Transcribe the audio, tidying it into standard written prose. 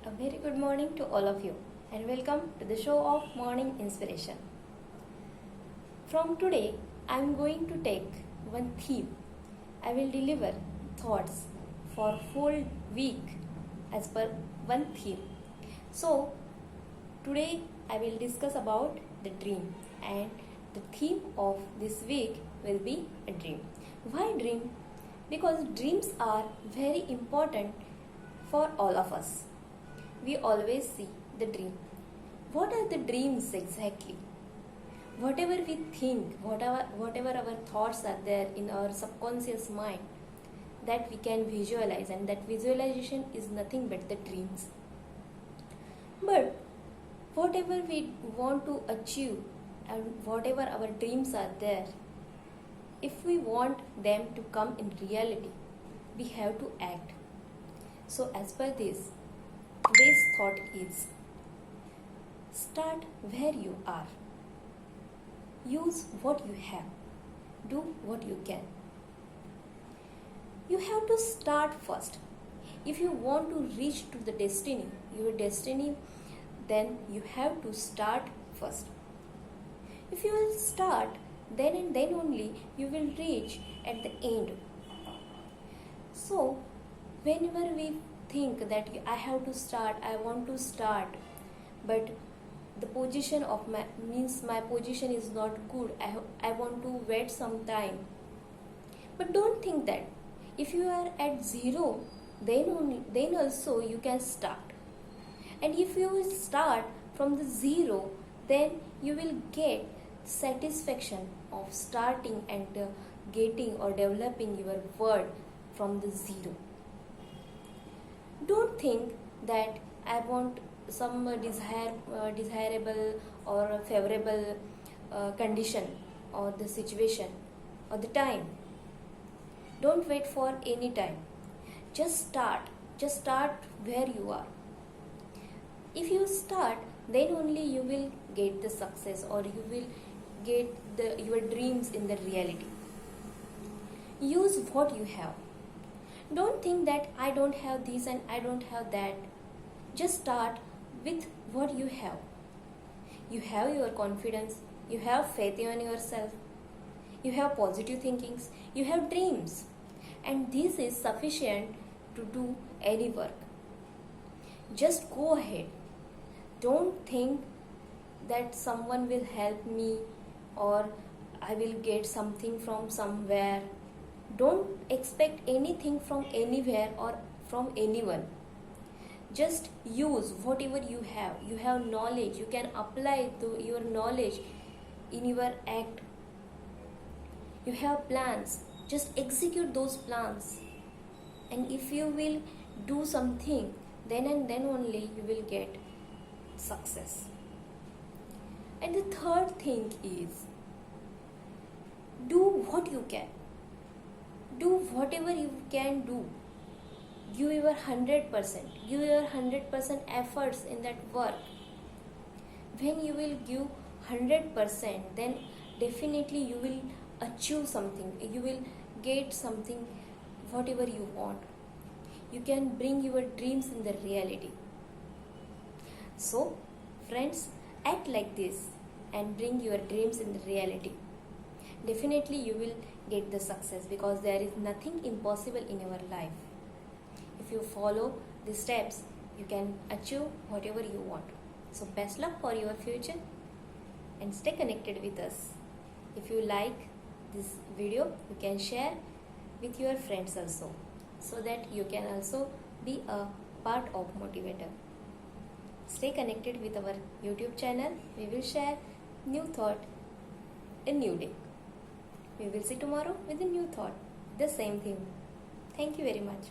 A very good morning to all of you and welcome to the show of Morning Inspiration. From today, I am going to take one theme. I will deliver thoughts for whole week as per one theme. So, today I will discuss about the dream and the theme of this week will be a dream. Why dream? Because dreams are very important for all of us. We always see the dream. What are the dreams exactly? Whatever we think, whatever our thoughts are there in our subconscious mind, that we can visualize, and that visualization is nothing but the dreams. But whatever we want to achieve and whatever our dreams are there, if we want them to come in reality, we have to act. So as per this, today's thought is: start where you are. Use what you have. Do what you can. You have to start first. If you want to reach to the destiny, your destiny, then you have to start first. If you will start, then and then only you will reach at the end. So, whenever we think that I have to start, I want to start, but the position of my position is not good, I want to wait some time. But don't think that if you are at zero, then also you can start. And if you will start from the zero, then you will get satisfaction of starting and getting or developing your word from the zero. Don't think that I want some desirable or favorable condition or the situation or the time. Don't wait for any time. Just start where you are. If you start, then only you will get the success, or you will get your dreams in the reality. Use what you have. Don't think that I don't have this and I don't have that. Just start with what you have. You have your confidence, you have faith in yourself, you have positive thinkings, you have dreams, and this is sufficient to do any work. Just go ahead. Don't think that someone will help me or I will get something from somewhere. Don't expect anything from anywhere or from anyone. Just use whatever you have. You have knowledge. You can apply your knowledge in your act. You have plans. Just execute those plans. And if you will do something, then and then only you will get success. And the third thing is, do what you can. Do whatever you can do. Give your 100%. Give your 100% efforts in that work. When you will give 100%, then definitely you will achieve something. You will get something, whatever you want. You can bring your dreams in the reality. So, friends, act like this and bring your dreams in the reality. Definitely you will get the success, because there is nothing impossible in your life. If you follow the steps, you can achieve whatever you want. So best luck for your future and stay connected with us. If you like this video, you can share with your friends also, so that you can also be a part of Motivator. Stay connected with our YouTube channel. We will share new thought a new day. We will see tomorrow with a new thought, the same theme. Thank you very much.